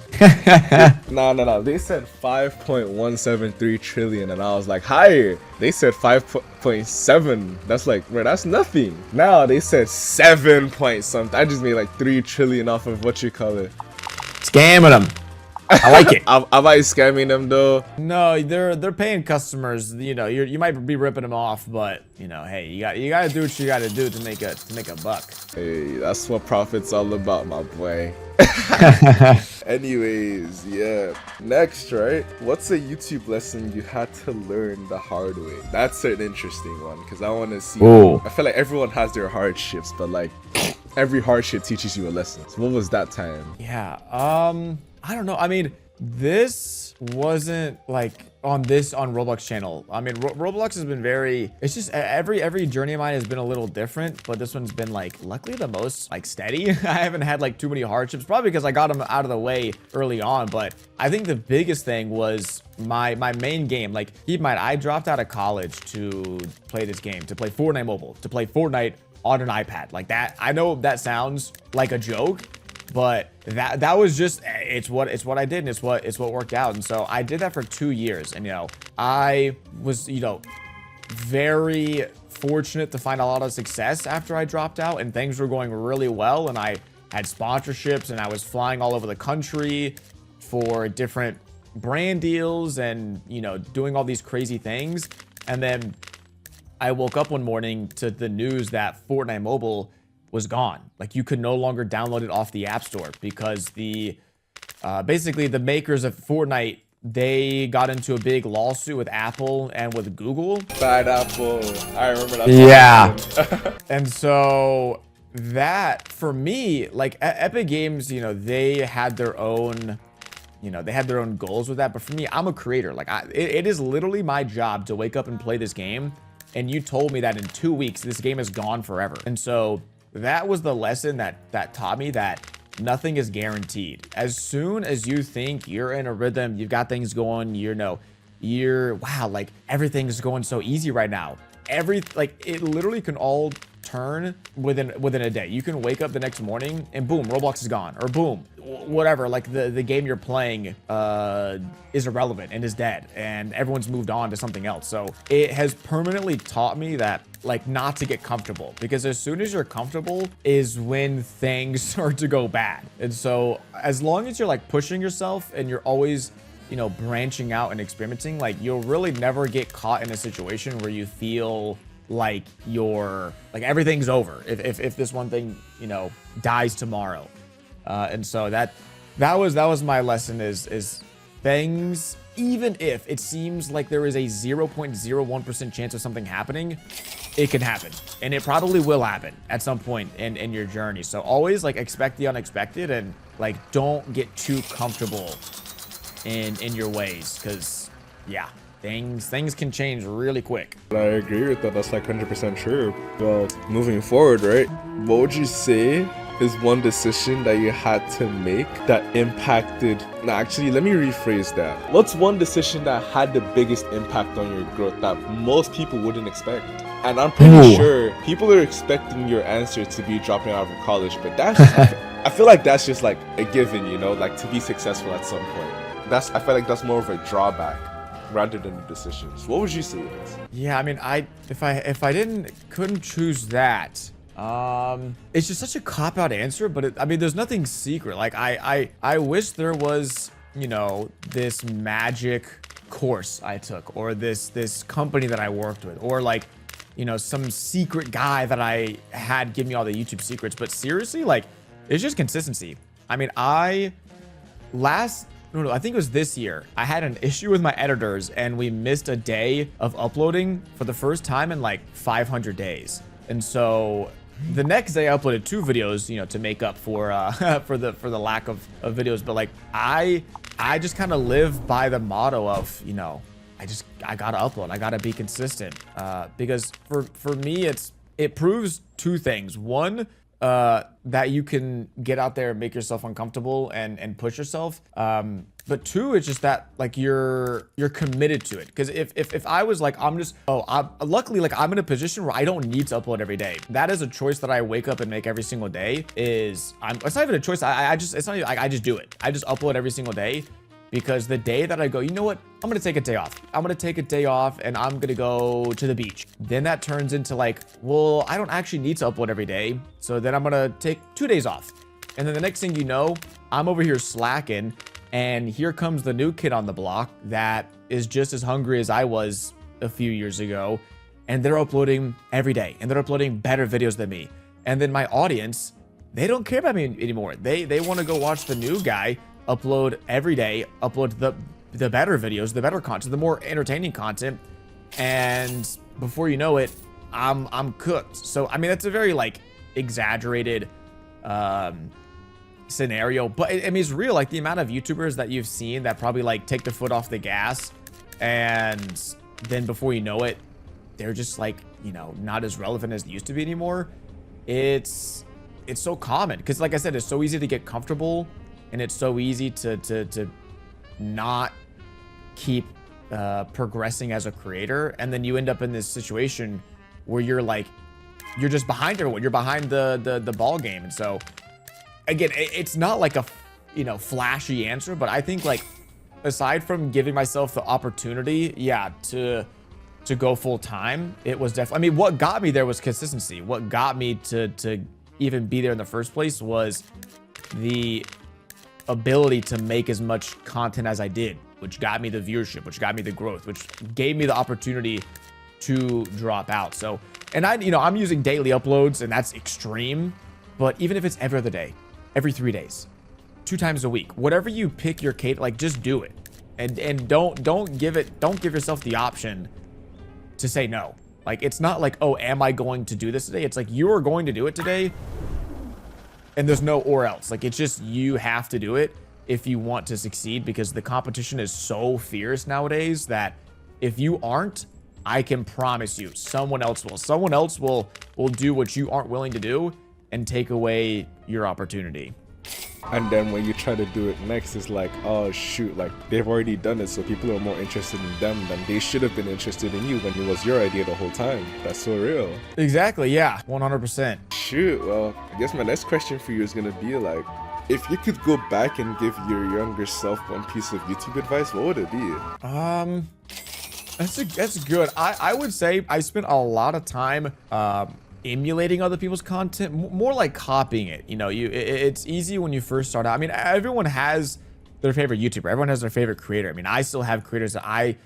no. They said 5.173 trillion and I was like, higher. They said 5.7. That's like, bro, that's nothing. Now they said 7 point something. I just made like 3 trillion off of what you call it. Scamming them. I like it. Am I scamming them though? No, they're paying customers. You know, you might be ripping them off, but you know, hey, you gotta do what you gotta do to make a buck. Hey, that's what profit's all about, my boy. Anyways, yeah. Next, right? What's a YouTube lesson you had to learn the hard way? That's an interesting one because I want to see. Ooh. I feel like everyone has their hardships, but like every hardship teaches you a lesson. So what was that time? Yeah. I don't know. I mean, this wasn't like on Roblox channel. I mean, Roblox has been very, it's just every journey of mine has been a little different, but this one's been like luckily the most like steady. I haven't had like too many hardships, probably because I got them out of the way early on. But I think the biggest thing was my main game. Like, keep in mind, I dropped out of college to play this game, to play Fortnite mobile, to play Fortnite on an iPad. Like that, I know that sounds like a joke, but that was just, it's what I did, and it's what worked out. And so I did that for 2 years, and you know, I was, you know, very fortunate to find a lot of success after I dropped out, and things were going really well, and I had sponsorships, and I was flying all over the country for different brand deals, and you know, doing all these crazy things. And then I woke up one morning to the news that Fortnite mobile was gone. Like, you could no longer download it off the App Store because the basically the makers of Fortnite, they got into a big lawsuit with Apple and with Google. Bad Apple. I remember that. Yeah. And so that, for me, like Epic Games, you know, they had their own, you know, they had their own goals with that. But for me, I'm a creator. Like, it is literally my job to wake up and play this game. And you told me that in 2 weeks, this game is gone forever. And so that was the lesson that taught me that nothing is guaranteed. As soon as you think you're in a rhythm, you've got things going, wow, like everything's going so easy right now. Like, it literally can all turn within a day. You can wake up the next morning and boom, Roblox is gone, or boom, whatever, like the game you're playing is irrelevant and is dead, and everyone's moved on to something else. So it has permanently taught me that, like, not to get comfortable, because as soon as you're comfortable is when things start to go bad. And so as long as you're like pushing yourself and you're always, you know, branching out and experimenting, like, you'll really never get caught in a situation where you feel like everything's over if this one thing, you know, dies tomorrow. And so that was my lesson, is things, even if it seems like there is a 0.01% chance of something happening, it can happen, and it probably will happen at some point in your journey. So always, like, expect the unexpected, and like, don't get too comfortable in your ways, because yeah, things can change really quick. I agree with that. That's like 100% true. Well, moving forward, right? What would you say is one decision that you had to make that impacted? No, actually, let me rephrase that. What's one decision that had the biggest impact on your growth that most people wouldn't expect? And I'm pretty sure people are expecting your answer to be dropping out of college, but that's I feel like that's just like a given, you know, like to be successful at some point. I feel like that's more of a drawback rather than a decision. So what would you say it is? Yeah, I mean, if I couldn't choose that. It's just such a cop-out answer, but I mean, there's nothing secret. Like I wish there was, you know, this magic course I took, or this company that I worked with, or like, you know, some secret guy that I had give me all the YouTube secrets. But seriously, like, it's just consistency. I mean, I think it was this year, I had an issue with my editors and we missed a day of uploading for the first time in like 500 days. And so the next day I uploaded 2 videos, you know, to make up for for the lack of videos. But like, I just kind of live by the motto of, you know, I gotta upload, I gotta be consistent, because for me, it proves 2 things. One, that you can get out there and make yourself uncomfortable and push yourself. But 2, it's just that like you're committed to it. Because if I was like, luckily, like, I'm in a position where I don't need to upload every day. That is a choice that I wake up and make every single day. It's not even a choice. I just do it. I just upload every single day. Because the day that I go, you know what? I'm going to take a day off. I'm going to take a day off and I'm going to go to the beach. Then that turns into like, well, I don't actually need to upload every day. So then I'm going to take 2 days off. And then the next thing you know, I'm over here slacking. And here comes the new kid on the block that is just as hungry as I was a few years ago. And they're uploading every day. And they're uploading better videos than me. And then my audience, they don't care about me anymore. They want to go watch the new guy upload every day, upload the better videos, the better content, the more entertaining content, and before you know it, I'm cooked. So I mean, that's a very like exaggerated scenario, but I mean, it's real. Like the amount of YouTubers that you've seen that probably like take the foot off the gas, and then before you know it, they're just like, you know, not as relevant as they used to be anymore. It's so common because, like I said, it's so easy to get comfortable. And it's so easy to not keep progressing as a creator. And then you end up in this situation where you're like, you're just behind everyone. You're behind the ball game. And so, again, it's not like a, you know, flashy answer. But I think, like, aside from giving myself the opportunity, yeah, to go full time, it was definitely, I mean, what got me there was consistency. What got me to even be there in the first place was the ability to make as much content as I did, which got me the viewership, which got me the growth, which gave me the opportunity to drop out. So, and I'm using daily uploads, and that's extreme, but even if it's every other day, every 3 days, 2 times a week, whatever you pick your cadence, like, just do it. And don't give yourself the option to say no. Like, it's not like, oh, am I going to do this today? It's like, you are going to do it today. And there's no or else. Like, it's just, you have to do it if you want to succeed, because the competition is so fierce nowadays that if you aren't, I can promise you someone else will. Someone else will do what you aren't willing to do and take away your opportunity. And then when you try to do it next, it's like, oh shoot, like they've already done it, so people are more interested in them than they should have been interested in you when it was your idea the whole time. That's so real. Exactly, yeah, 100%. Shoot, well, I guess my next question for you is gonna be like, if you could go back and give your younger self one piece of YouTube advice, what would it be? That's good. I would say I spent a lot of time emulating other people's content, more like copying it. You know, it's easy when you first start out. I mean, everyone has their favorite YouTuber. Everyone has their favorite creator. I mean, I still have creators that I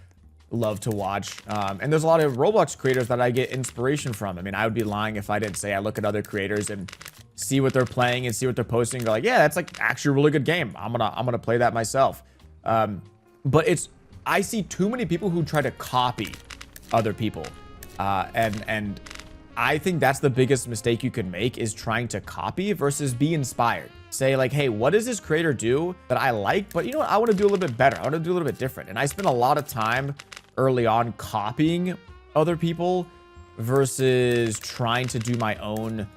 love to watch. And there's a lot of Roblox creators that I get inspiration from. I mean, I would be lying if I didn't say I look at other creators and see what they're playing and see what they're posting and go like, yeah, that's like actually a really good game. I'm gonna play that myself. But I see too many people who try to copy other people. And I think that's the biggest mistake you could make, is trying to copy versus be inspired. Say like, hey, what does this creator do that I like? But you know what? I want to do a little bit better. I want to do a little bit different. And I spent a lot of time early on copying other people versus trying to do my own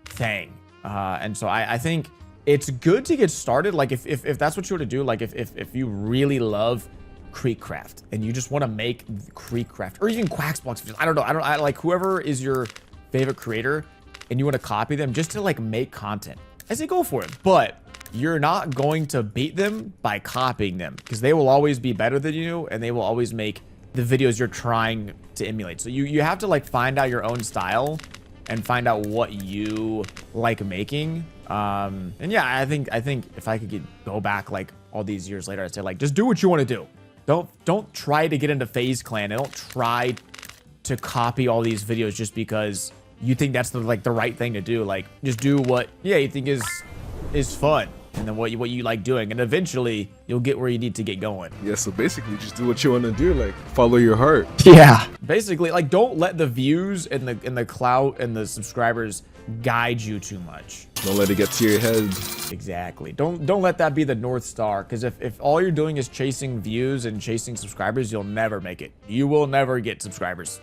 thing. And so I think it's good to get started. Like if that's what you want to do, like if you really love Creekcraft and you just want to make Creekcraft or even Quacksblocks, I don't know. I like whoever is your favorite creator and you want to copy them just to like make content. I say go for it, but you're not going to beat them by copying them because they will always be better than you and they will always make the videos you're trying to emulate. So you have to like find out your own style and find out what you like making. And yeah, I think if I could go back like all these years later, I'd say like, just do what you want to do. Don't try to get into FaZe Clan and don't try to copy all these videos just because you think that's the right thing to do. Like just do what you think is fun and then what you like doing, and eventually you'll get where you need to get going. Yeah, so basically just do what you want to do, like follow your heart. Yeah, basically like don't let the views and the clout and the subscribers guide you too much. Don't let it get to your head. Exactly. Don't let that be the North Star, because if all you're doing is chasing views and chasing subscribers, you'll never make it. You will never get subscribers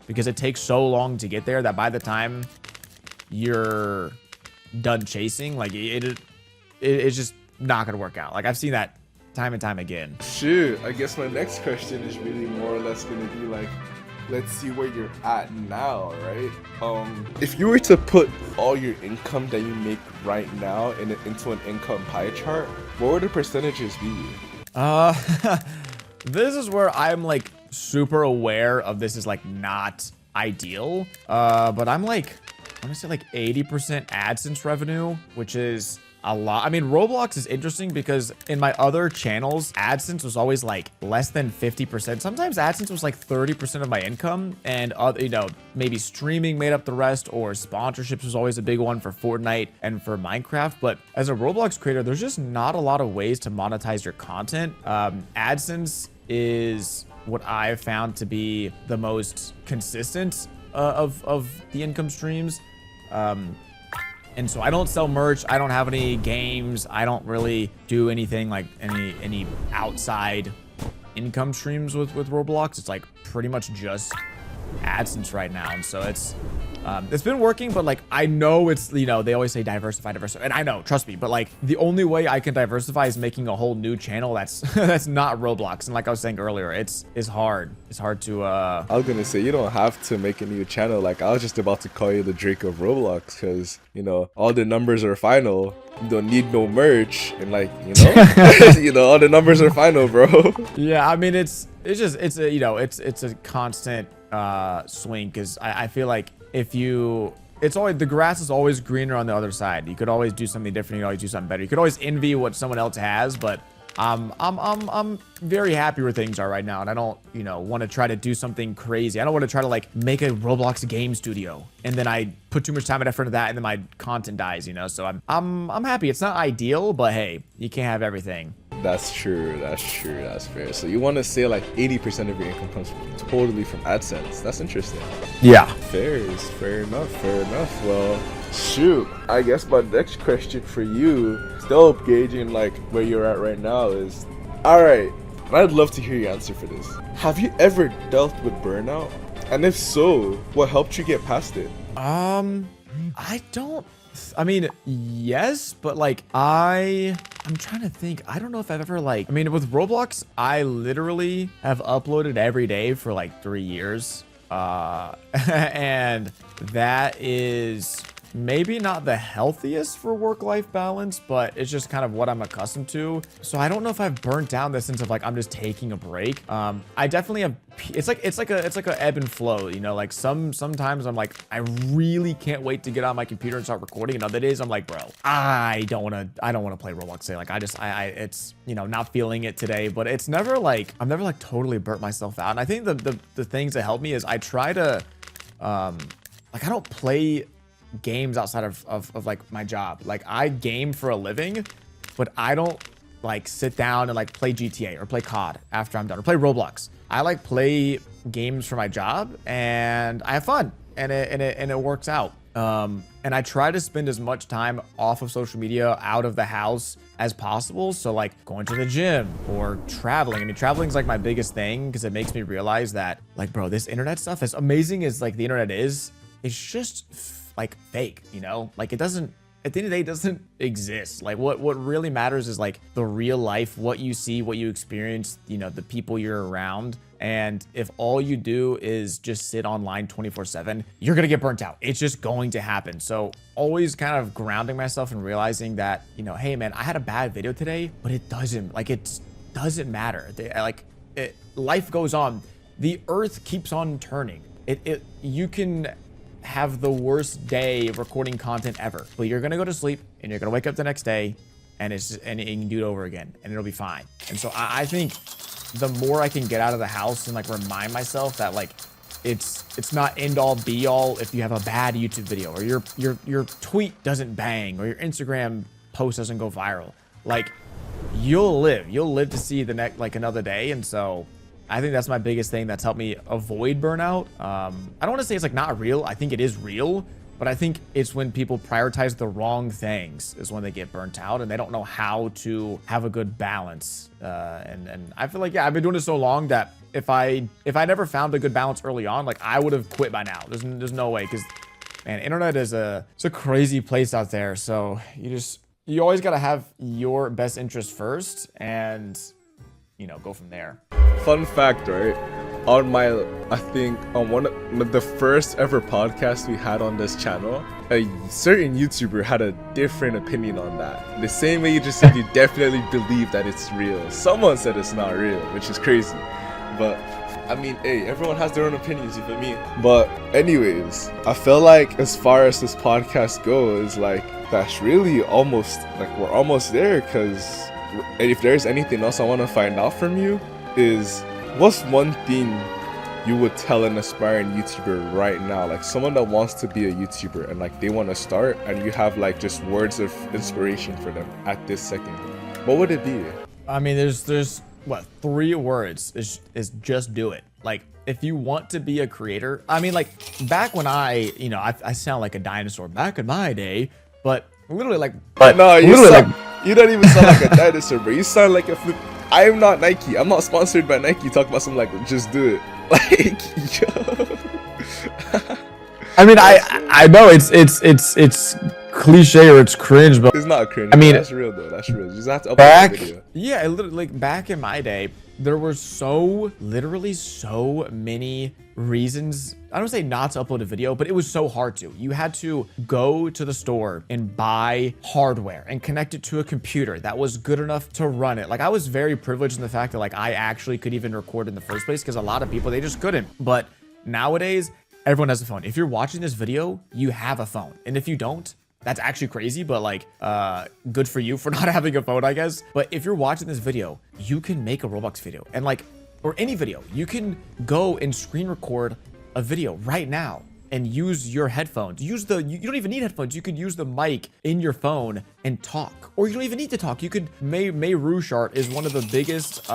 because it takes so long to get there that by the time you're done chasing, like it's just not gonna work out. Like I've seen that time and time again. Shoot, I guess my next question is really more or less gonna be like, let's see where you're at now, right? If you were to put all your income that you make right now into an income pie chart, what would the percentages be? This is where I'm like super aware of this is like not ideal. But I'm like, I want to say like 80% AdSense revenue, which is a lot. I mean, Roblox is interesting because in my other channels, AdSense was always like less than 50%. Sometimes AdSense was like 30% of my income, and you know, maybe streaming made up the rest, or sponsorships was always a big one for Fortnite and for Minecraft. But as a Roblox creator, there's just not a lot of ways to monetize your content. AdSense is what I've found to be the most consistent of the income streams. And so I don't sell merch. I don't have any games. I don't really do anything like any outside income streams with Roblox. It's like pretty much just AdSense right now. And so it's been working, but like I know it's, you know, they always say diversify, and I know, trust me, but like the only way I can diversify is making a whole new channel that's that's not Roblox. And like I was saying earlier, it's hard. It's hard to I was gonna say you don't have to make a new channel. Like I was just about to call you the Drake of Roblox, because you know all the numbers are final. You don't need no merch, and like, you know, you know, all the numbers are final, bro. Yeah, I mean it's a, you know, it's a constant swing, because I feel like it's always, the grass is always greener on the other side. You could always do something different. You could always do something better. You could always envy what someone else has, but I'm very happy where things are right now, and I don't, you know, want to try to do something crazy. I don't want to try to like make a Roblox game studio and then I put too much time and effort into that and then my content dies, you know. So I'm happy. It's not ideal, but hey, you can't have everything. That's true. That's true. That's fair. So you want to say like 80% of your income comes totally from AdSense. That's interesting. Yeah. Fair enough. Fair enough. Well, shoot. I guess my next question for you, still gauging like where you're at right now, is, all right, I'd love to hear your answer for this. Have you ever dealt with burnout? And if so, what helped you get past it? I mean, yes, but like I'm trying to think. I don't know if I've ever like, I mean, with Roblox, I literally have uploaded every day for like 3 years. And that is maybe not the healthiest for work-life balance, but it's just kind of what I'm accustomed to. So I don't know if I've burnt down the sense of like I'm just taking a break. I definitely have. It's like a ebb and flow, you know. Like sometimes I'm like, I really can't wait to get on my computer and start recording, and other days I'm like, bro, I don't want to play Roblox today. Like it's, you know, not feeling it today. But it's never like, I've never like totally burnt myself out. And I think the things that help me is I try to like, I don't play games outside of like my job. Like I game for a living, but I don't like sit down and like play GTA or play COD after I'm done, or play Roblox. I like play games for my job and I have fun, and it works out. And I try to spend as much time off of social media, out of the house as possible. So like going to the gym or traveling. I mean, traveling is like my biggest thing, because it makes me realize that like, bro, this internet stuff, as amazing as like the internet is, it's just like fake, you know. Like it doesn't at the end of the day, it doesn't exist. Like what really matters is like the real life, what you see, what you experience, you know, the people you're around. And if all you do is just sit online 24/7, you're going to get burnt out. It's just going to happen. So always kind of grounding myself and realizing that, you know, hey man, I had a bad video today, but it doesn't matter. Life goes on. The earth keeps on turning. You can have the worst day recording content ever, but you're gonna go to sleep and you're gonna wake up the next day, and you can do it over again, and it'll be fine. And so I think the more I can get out of the house and like remind myself that like it's not end all be all if you have a bad YouTube video or your tweet doesn't bang or your Instagram post doesn't go viral, like you'll live to see the next like another day. And so I think that's my biggest thing that's helped me avoid burnout. I don't want to say it's like not real. I think it is real, but I think it's when people prioritize the wrong things is when they get burnt out and they don't know how to have a good balance. And I feel like, yeah, I've been doing this so long that if I never found a good balance early on, like I would have quit by now. There's no way, because man, internet is it's a crazy place out there. So you always got to have your best interest first and, you know, go from there. Fun fact, right? I think on one of the first ever podcast we had on this channel, a certain YouTuber had a different opinion on that. The same way you just said you definitely believe that it's real. Someone said it's not real, which is crazy. But I mean, hey, everyone has their own opinions, you feel me? But anyways, I feel like as far as this podcast goes, like that's really almost like we're almost there, because if there's anything else I want to find out from you is what's one thing you would tell an aspiring YouTuber right now, like someone that wants to be a YouTuber and like they want to start, and you have like just words of inspiration for them at this second, what would it be? I mean, there's what, 3 words is just do it. Like if you want to be a creator, I mean, like back when I sound like a dinosaur back in my day, but literally like, no, you don't even sound like a dinosaur, bro. You sound like a flip. I am not Nike. I'm not sponsored by Nike. Talk about something like just do it. Like, yo. I mean, I know it's cliche or it's cringe, but it's not cringe. I mean, that's real though. That's real. You just have to upload the video. Yeah, like back in my day, there were literally so many reasons. I don't say not to upload a video, but it was so hard to. You had to go to the store and buy hardware and connect it to a computer that was good enough to run it. Like I was very privileged in the fact that like I actually could even record in the first place, because a lot of people, they just couldn't. But nowadays, everyone has a phone. If you're watching this video, you have a phone. And if you don't, that's actually crazy, but like, good for you for not having a phone, I guess. But if you're watching this video, you can make a Roblox video and like, or any video, you can go and screen record a video right now and use your headphones. You don't even need headphones. You could use the mic in your phone and talk, or you don't even need to talk. You could, May Rushart is one of the biggest,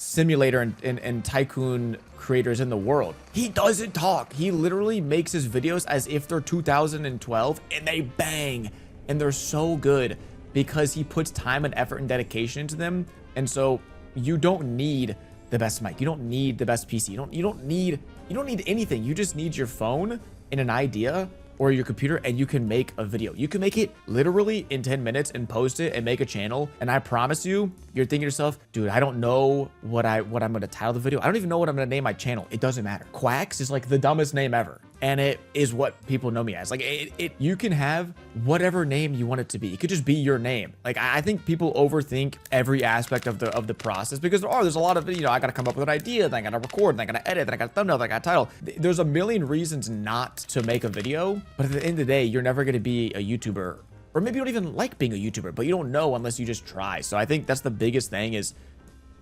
simulator and tycoon creators in the world. He doesn't talk. He literally makes his videos as if they're 2012 and they bang, and they're so good because he puts time and effort and dedication into them. And so you don't need the best mic. You don't need the best PC. You don't need anything. You just need your phone and an idea, or your computer, and you can make a video. You can make it literally in 10 minutes and post it and make a channel. And I promise you, you're thinking to yourself, dude, I don't know what I'm going to title the video. I don't even know what I'm going to name my channel. It doesn't matter. Quacks is like the dumbest name ever. And it is what people know me as. Like you can have whatever name you want it to be. It could just be your name. Like I think people overthink every aspect of the process, because there's a lot of, I got to come up with an idea, then I got to record, then I got to edit, then I got a thumbnail, then I got a title. There's a million reasons not to make a video, but at the end of the day, you're never going to be a YouTuber, or maybe you don't even like being a YouTuber, but you don't know unless you just try. So I think that's the biggest thing, is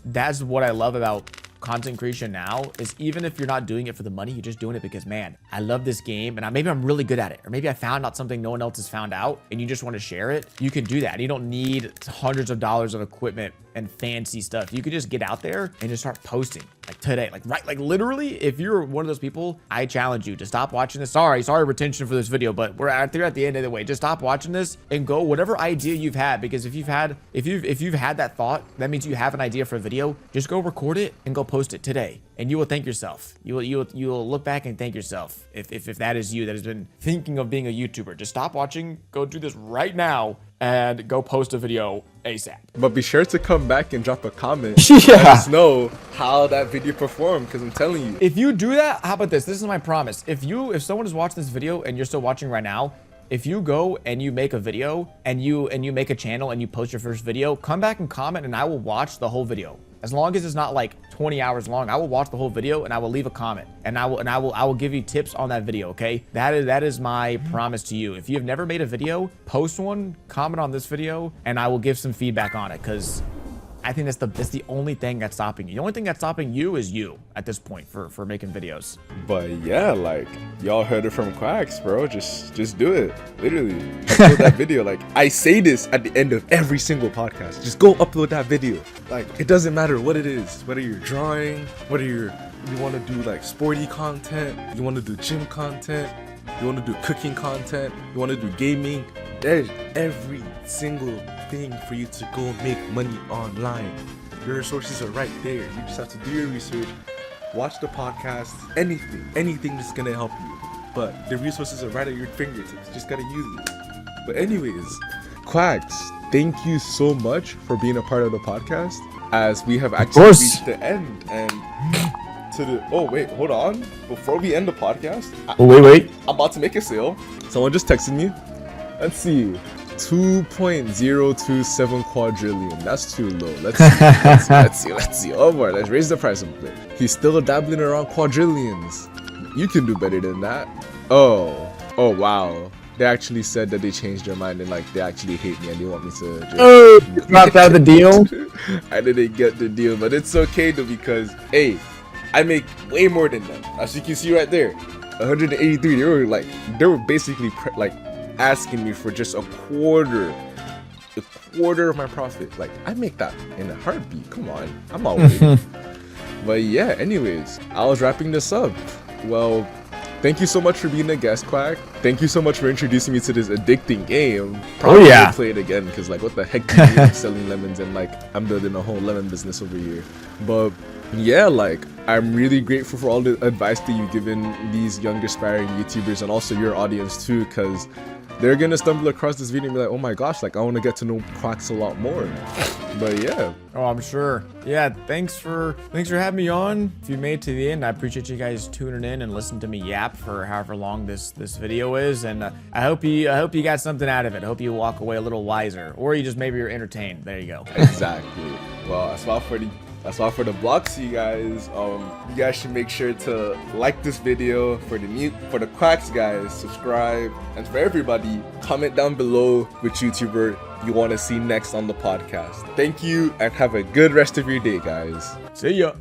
that's what I love about content creation now, is even if you're not doing it for the money, you're just doing it because, man, I love this game and maybe I'm really good at it, or maybe I found out something no one else has found out and you just want to share it. You can do that. You don't need hundreds of dollars of equipment and fancy stuff. You could just get out there and just start posting. Like today, like literally, if you're one of those people, I challenge you to stop watching this. Sorry retention for this video, but we're at the end of the way. Just stop watching this and go whatever idea you've had, because if you've had that thought, that means you have an idea for a video. Just go record it and go post it today, and you will thank yourself. You will look back and thank yourself if that is you that has been thinking of being a YouTuber. Just stop watching, go do this right now, and go post a video ASAP. But be sure to come back and drop a comment. Let us know how that video performed, because I'm telling you. If you do that, how about this? This is my promise. If someone is watching this video and you're still watching right now, if you go and you make a video and you make a channel and you post your first video, come back and comment and I will watch the whole video. As long as it's not like 20 hours long, I will watch the whole video and I will leave a comment and I will give you tips on that video, okay? That is my promise to you. If you have never made a video, post one, comment on this video, and I will give some feedback on it, because I think that's the only thing that's stopping you. The only thing that's stopping you is you at this point for making videos. But yeah, like, y'all heard it from Quacks, bro. Just do it. Literally, upload that video. Like, I say this at the end of every single podcast. Just go upload that video. Like, it doesn't matter what it is. Whether you're drawing, whether you want to do like sporty content, you want to do gym content, you want to do cooking content, you want to do gaming. There's every single thing for you to go make money online. Your resources are right there. You just have to do your research, watch the podcast, anything that's gonna help you. But the resources are right at your fingertips. You just gotta use it. But anyways, Quacks, thank you so much for being a part of the podcast, as we have actually reached the end. And wait, hold on. Before we end the podcast, wait. I'm about to make a sale. Someone just texted me. Let's see. 2.027 quadrillion. That's too low. Let's see. Oh boy, let's raise the price a bit. He's still dabbling around quadrillions. You can do better than that. Oh wow. They actually said that they changed their mind and like they actually hate me and they want me to just Dropped out the deal. I didn't get the deal, but it's okay though, because hey, I make way more than them. As you can see right there, 183. They were basically asking me for just a quarter of my profit. Like, I make that in a heartbeat. Come on, I'm all waiting. But yeah, anyways, I was wrapping this up. Well, thank you so much for being a guest, Quack. Thank you so much for introducing me to this addicting game. Probably will play it again, because like, what the heck do you do selling lemons, and like, I'm building a whole lemon business over here. But yeah, like, I'm really grateful for all the advice that you've given these young aspiring YouTubers and also your audience too, because they're gonna stumble across this video and be like, oh my gosh, like, I want to get to know Quacks a lot more. But yeah. Oh, I'm sure. Yeah, thanks for having me on. If you made it to the end, I appreciate you guys tuning in and listening to me yap for however long this video is, and I hope you got something out of it. I hope you walk away a little wiser, or you just maybe you're entertained. There you go. Exactly. Well, that's all for the blocks, you guys. You guys should make sure to like this video. For the Quacks guys, subscribe, and for everybody, comment down below which YouTuber you want to see next on the podcast. Thank you, and have a good rest of your day, guys. See ya.